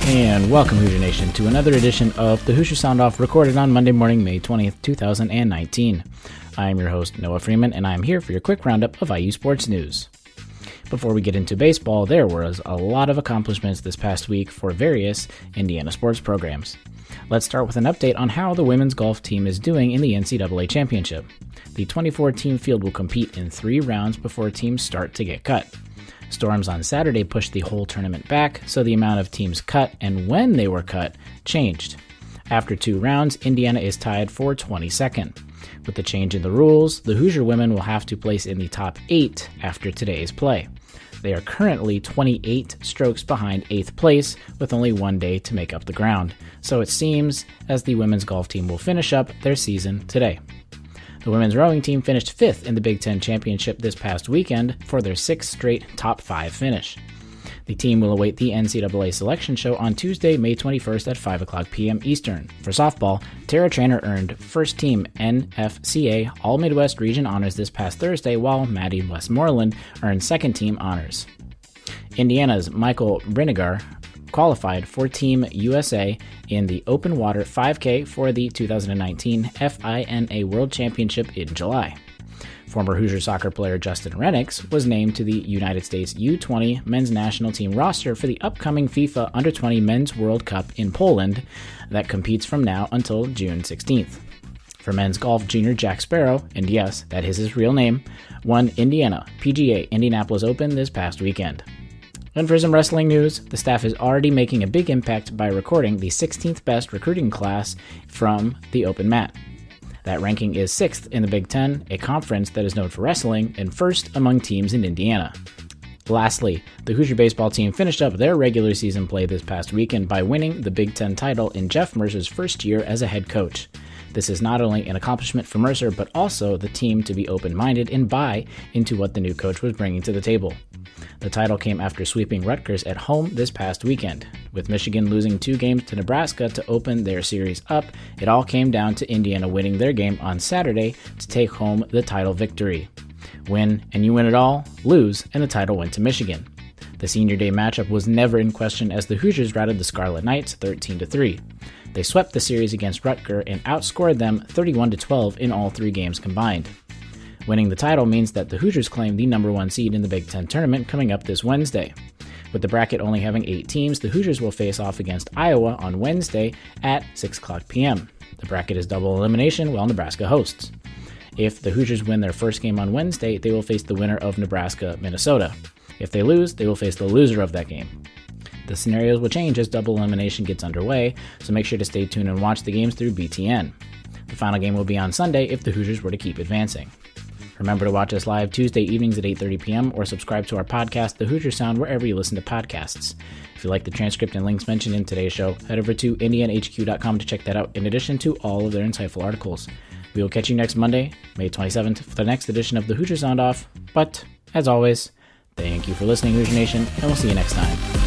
And welcome, Hoosier Nation, to another edition of the Hoosier Sound-Off, recorded on Monday morning, May 20th, 2019. I am your host, Noah Freeman, and I am here for your quick roundup of IU sports news. Before we get into baseball, there was a lot of accomplishments this past week for various Indiana sports programs. Let's start with an update on how the women's golf team is doing in the NCAA Championship. The 24-team field will compete in 3 rounds before teams start to get cut. Storms on Saturday pushed the whole tournament back, so the amount of teams cut and when they were cut changed. After 2 rounds, Indiana is tied for 22nd. With the change in the rules, the Hoosier women will have to place in the top 8 after today's play. They are currently 28 strokes behind 8th place, with only 1 day to make up the ground, so it seems as the women's golf team will finish up their season today. The women's rowing team finished 5th in the Big Ten Championship this past weekend for their 6th straight top 5 finish. The team will await the NCAA selection show on Tuesday, May 21st at 5 o'clock p.m. Eastern. For softball, Tara Traynor earned first team NFCA All-Midwest Region honors this past Thursday, while Maddie Westmoreland earned second team honors. Indiana's Michael Brinegar qualified for Team USA in the open water 5K for the 2019 FINA World Championship in July. Former Hoosier soccer player Justin Rennicks was named to the United States U20 men's national team roster for the upcoming FIFA Under-20 Men's World Cup in Poland that competes from now until June 16th. For men's golf, junior Jack Sparrow, and yes, that is his real name, won Indiana PGA Indianapolis Open this past weekend. And for some wrestling news, the staff is already making a big impact by recording the 16th best recruiting class from the open mat. That ranking is 6th in the Big Ten, a conference that is known for wrestling, and 1st among teams in Indiana. Lastly, the Hoosier baseball team finished up their regular season play this past weekend by winning the Big Ten title in Jeff Mercer's first year as a head coach. This is not only an accomplishment for Mercer, but also the team to be open-minded and buy into what the new coach was bringing to the table. The title came after sweeping Rutgers at home this past weekend. With Michigan losing 2 games to Nebraska to open their series up, it all came down to Indiana winning their game on Saturday to take home the title victory. Win, and you win it all. Lose, and the title went to Michigan. The senior day matchup was never in question as the Hoosiers routed the Scarlet Knights 13-3. They swept the series against Rutgers and outscored them 31-12 in all 3 games combined. Winning the title means that the Hoosiers claim the number 1 seed in the Big Ten tournament coming up this Wednesday. With the bracket only having 8 teams, the Hoosiers will face off against Iowa on Wednesday at 6 o'clock p.m. The bracket is double elimination while Nebraska hosts. If the Hoosiers win their first game on Wednesday, they will face the winner of Nebraska-Minnesota. If they lose, they will face the loser of that game. The scenarios will change as double elimination gets underway, so make sure to stay tuned and watch the games through BTN. The final game will be on Sunday if the Hoosiers were to keep advancing. Remember to watch us live Tuesday evenings at 8:30 p.m. or subscribe to our podcast, The Hoosier Sound, wherever you listen to podcasts. If you like the transcript and links mentioned in today's show, head over to indianahq.com to check that out, in addition to all of their insightful articles. We will catch you next Monday, May 27th, for the next edition of The Hoosier Sound-Off. But, as always, thank you for listening, Hoosier Nation, and we'll see you next time.